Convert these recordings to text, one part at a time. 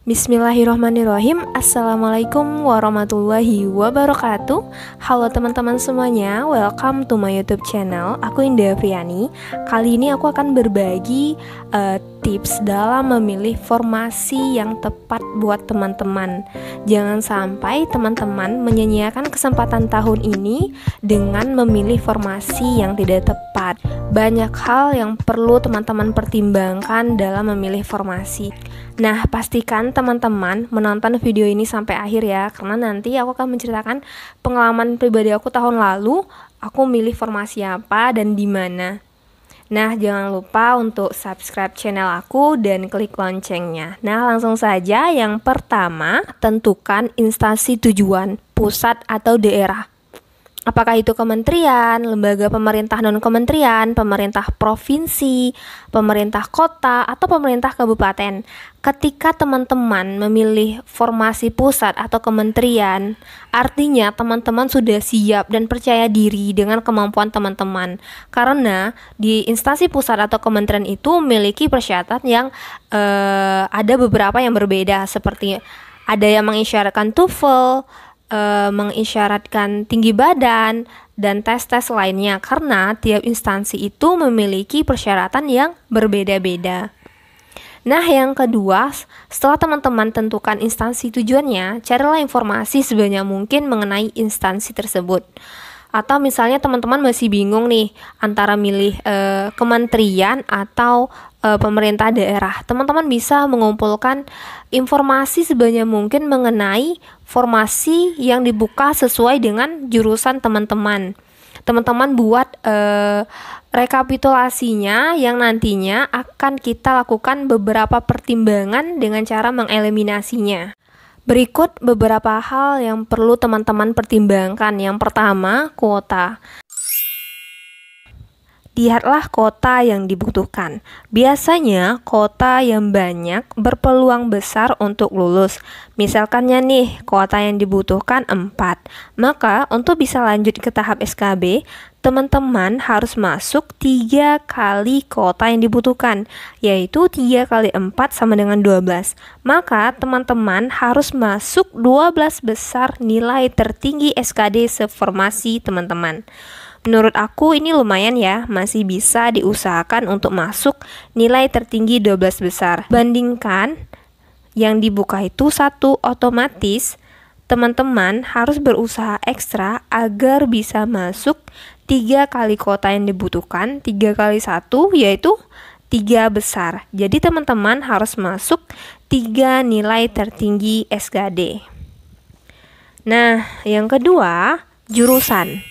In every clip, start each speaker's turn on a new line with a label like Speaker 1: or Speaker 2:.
Speaker 1: Bismillahirrahmanirrahim. Assalamualaikum warahmatullahi wabarakatuh. Halo teman-teman semuanya, welcome to my YouTube channel. Aku Indah Friani. Kali ini aku akan berbagi tips dalam memilih formasi yang tepat buat teman-teman. Jangan sampai teman-teman menyia-nyiakan kesempatan tahun ini dengan memilih formasi yang tidak tepat. Banyak hal yang perlu teman-teman pertimbangkan dalam memilih formasi. Nah, pastikan teman-teman menonton video ini sampai akhir ya, karena nanti aku akan menceritakan pengalaman pribadi aku tahun lalu, aku milih formasi apa dan di mana. Nah, jangan lupa untuk subscribe channel aku dan klik loncengnya. Nah, langsung saja. Yang pertama, tentukan instansi tujuan, pusat atau daerah. Apakah itu kementerian, lembaga pemerintah non-kementerian, pemerintah provinsi, pemerintah kota, atau pemerintah kabupaten. Ketika teman-teman memilih formasi pusat atau kementerian, artinya teman-teman sudah siap dan percaya diri dengan kemampuan teman-teman. Karena di instansi pusat atau kementerian itu memiliki persyaratan yang ada beberapa yang berbeda, seperti ada yang mengisyaratkan TOEFL, mengisyaratkan tinggi badan, dan tes-tes lainnya, karena tiap instansi itu memiliki persyaratan yang berbeda-beda. Nah, yang kedua, setelah teman-teman tentukan instansi tujuannya, carilah informasi sebanyak mungkin mengenai instansi tersebut. Atau misalnya teman-teman masih bingung nih antara milih kementerian atau pemerintah daerah, teman-teman bisa mengumpulkan informasi sebanyak mungkin mengenai formasi yang dibuka sesuai dengan jurusan teman-teman. Teman-teman buat rekapitulasinya yang nantinya akan kita lakukan beberapa pertimbangan dengan cara mengeliminasinya. Berikut beberapa hal yang perlu teman-teman pertimbangkan. Yang pertama, kuota. Lihatlah kota yang dibutuhkan. Biasanya kota yang banyak berpeluang besar untuk lulus. Misalkannya nih, kota yang dibutuhkan 4. Maka untuk bisa lanjut ke tahap SKB, teman-teman harus masuk 3 kali kota yang dibutuhkan, yaitu 3 kali 4 sama dengan 12. Maka teman-teman harus masuk 12 besar nilai tertinggi SKD seformasi teman-teman. Menurut aku ini lumayan ya, masih bisa diusahakan untuk masuk nilai tertinggi 12 besar. Bandingkan yang dibuka itu 1, otomatis teman-teman harus berusaha ekstra agar bisa masuk 3 kali kota yang dibutuhkan. 3 kali 1 yaitu 3 besar. Jadi teman-teman harus masuk 3 nilai tertinggi SKD. Nah, yang kedua, jurusan.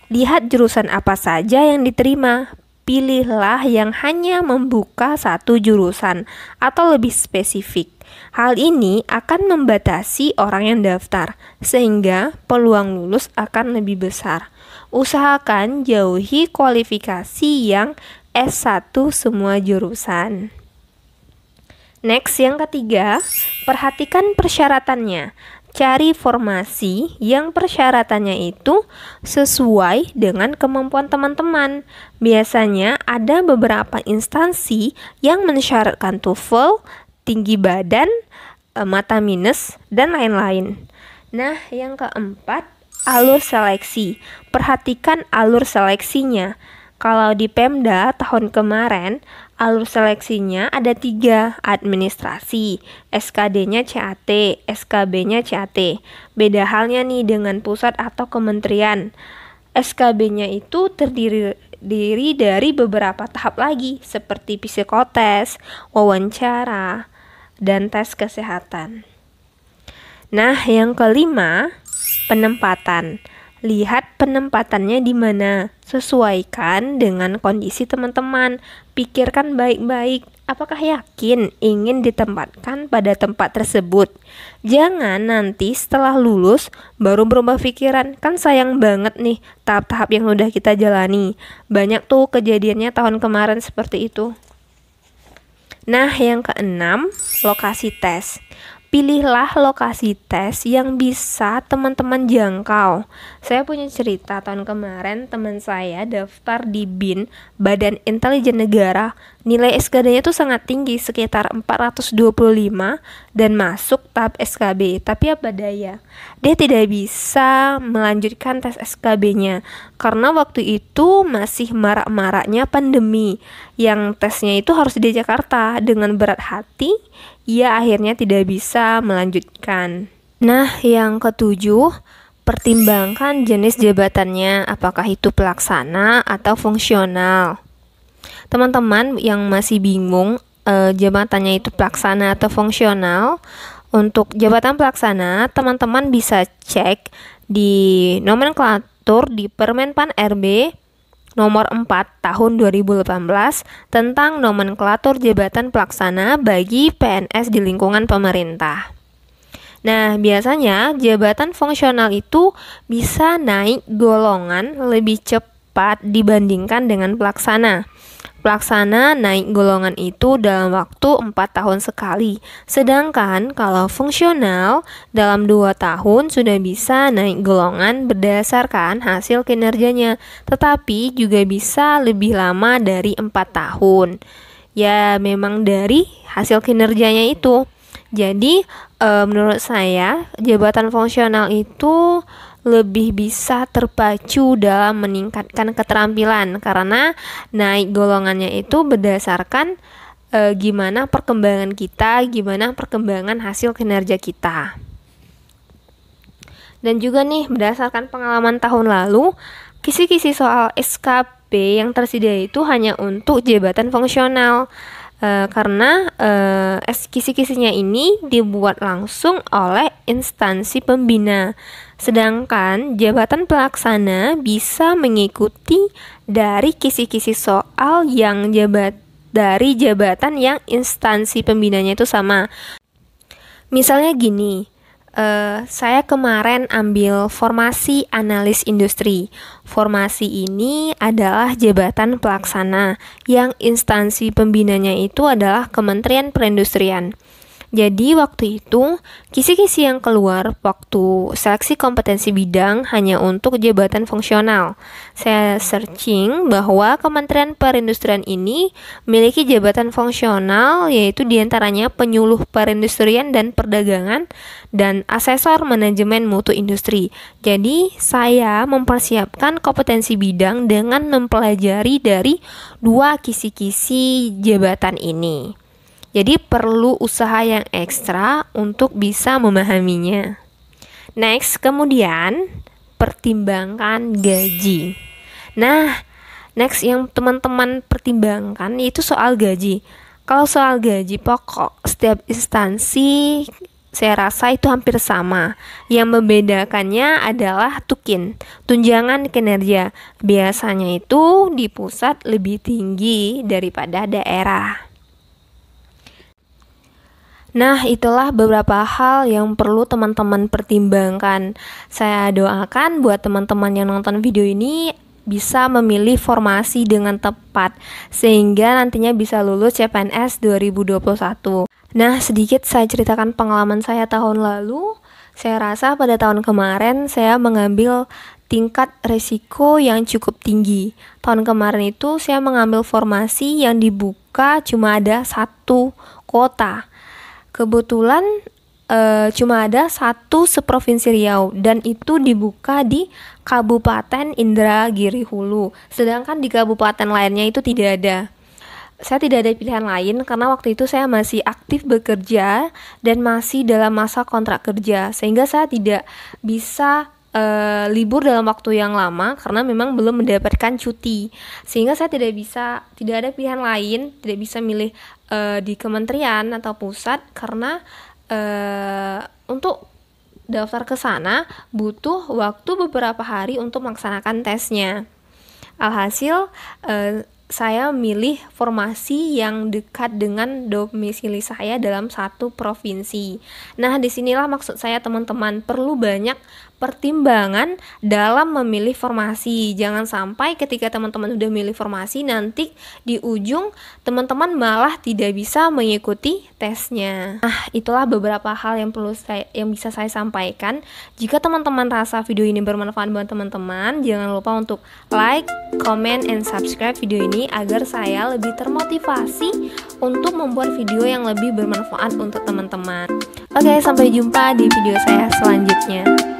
Speaker 1: Lihat jurusan apa saja yang diterima. Pilihlah yang hanya membuka 1 jurusan atau lebih spesifik. Hal ini akan membatasi orang yang daftar, sehingga peluang lulus akan lebih besar. Usahakan jauhi kualifikasi yang S1 semua jurusan. Next, yang ketiga, perhatikan persyaratannya. Cari formasi yang persyaratannya itu sesuai dengan kemampuan teman-teman. Biasanya ada beberapa instansi yang mensyaratkan TOEFL, tinggi badan, mata minus, dan lain-lain. Nah, yang keempat, alur seleksi. Perhatikan alur seleksinya. Kalau di Pemda tahun kemarin, alur seleksinya ada 3, administrasi, SKD-nya CAT, SKB-nya CAT. Beda halnya nih dengan pusat atau kementerian. SKB-nya itu terdiri dari beberapa tahap lagi, seperti psikotes, wawancara, dan tes kesehatan. Nah, yang kelima, penempatan. Lihat penempatannya di mana, sesuaikan dengan kondisi teman-teman. Pikirkan baik-baik, apakah yakin ingin ditempatkan pada tempat tersebut. Jangan nanti setelah lulus baru berubah pikiran, kan sayang banget nih tahap-tahap yang udah kita jalani. Banyak tuh kejadiannya tahun kemarin seperti itu. Nah, yang keenam, lokasi tes. Pilihlah lokasi tes yang bisa teman-teman jangkau. Saya punya cerita tahun kemarin, teman saya daftar di BIN, Badan Intelijen Negara, Nilai SKD-nya itu sangat tinggi, sekitar 425 dan masuk tahap SKB. Tapi apa daya, dia tidak bisa melanjutkan tes SKB-nya karena waktu itu masih marak-maraknya pandemi. Yang tesnya itu harus di Jakarta. Dengan berat hati, ia akhirnya tidak bisa melanjutkan. Nah, yang ketujuh, pertimbangkan jenis jabatannya, apakah itu pelaksana atau fungsional. Teman-teman yang masih bingung jabatannya itu pelaksana atau fungsional, untuk jabatan pelaksana teman-teman bisa cek di nomenklatur di Permenpan RB nomor 4 tahun 2018 tentang nomenklatur jabatan pelaksana bagi PNS di lingkungan pemerintah. Nah, biasanya jabatan fungsional itu bisa naik golongan lebih cepat dibandingkan dengan pelaksana. Pelaksana naik golongan itu dalam waktu 4 tahun sekali. Sedangkan kalau fungsional dalam 2 tahun sudah bisa naik golongan berdasarkan hasil kinerjanya. Tetapi juga bisa lebih lama dari 4 tahun. Ya memang dari hasil kinerjanya itu. Jadi menurut saya jabatan fungsional itu lebih bisa terpacu dalam meningkatkan keterampilan karena naik golongannya itu berdasarkan gimana perkembangan kita, gimana perkembangan hasil kinerja kita. Dan juga nih berdasarkan pengalaman tahun lalu, kisi-kisi soal SKP yang tersedia itu hanya untuk jabatan fungsional. Karena kisi-kisinya ini dibuat langsung oleh instansi pembina, sedangkan jabatan pelaksana bisa mengikuti dari kisi-kisi soal yang dari jabatan yang instansi pembinanya itu sama. Misalnya gini, saya kemarin ambil formasi analis industri. Formasi ini adalah jabatan pelaksana yang instansi pembinanya itu adalah Kementerian Perindustrian. Jadi waktu itu kisi-kisi yang keluar waktu seleksi kompetensi bidang hanya untuk jabatan fungsional. Saya searching bahwa Kementerian Perindustrian ini memiliki jabatan fungsional, yaitu diantaranya penyuluh perindustrian dan perdagangan dan asesor manajemen mutu industri. Jadi saya mempersiapkan kompetensi bidang dengan mempelajari dari 2 kisi-kisi jabatan ini. Jadi perlu usaha yang ekstra untuk bisa memahaminya. Next, kemudian pertimbangkan gaji. Nah, next yang teman-teman pertimbangkan itu soal gaji. Kalau soal gaji pokok setiap instansi saya rasa itu hampir sama. Yang membedakannya adalah tukin, tunjangan kinerja. Biasanya itu di pusat lebih tinggi daripada daerah. Nah, itulah beberapa hal yang perlu teman-teman pertimbangkan. Saya doakan buat teman-teman yang nonton video ini bisa memilih formasi dengan tepat, sehingga nantinya bisa lulus CPNS 2021. Nah, sedikit saya ceritakan pengalaman saya tahun lalu. Saya rasa pada tahun kemarin saya mengambil tingkat risiko yang cukup tinggi. Tahun kemarin itu saya mengambil formasi yang dibuka cuma ada 1 kota. Kebetulan cuma ada 1 seprovinsi Riau dan itu dibuka di Kabupaten Indragiri Hulu. Sedangkan di kabupaten lainnya itu tidak ada. Saya tidak ada pilihan lain karena waktu itu saya masih aktif bekerja dan masih dalam masa kontrak kerja, sehingga saya tidak bisa libur dalam waktu yang lama karena memang belum mendapatkan cuti, sehingga saya tidak ada pilihan lain, tidak bisa milih di kementerian atau pusat karena untuk daftar ke sana butuh waktu beberapa hari untuk melaksanakan tesnya. Alhasil saya memilih formasi yang dekat dengan domisili saya dalam 1 provinsi. Nah, disinilah maksud saya teman-teman perlu banyak pertimbangan dalam memilih formasi. Jangan sampai ketika teman-teman sudah memilih formasi, nanti di ujung teman-teman malah tidak bisa mengikuti tesnya. Nah, itulah beberapa hal yang bisa saya sampaikan. Jika teman-teman rasa video ini bermanfaat buat teman-teman, jangan lupa untuk like, comment, and subscribe video ini agar saya lebih termotivasi untuk membuat video yang lebih bermanfaat untuk teman-teman. Oke, sampai jumpa di video saya selanjutnya.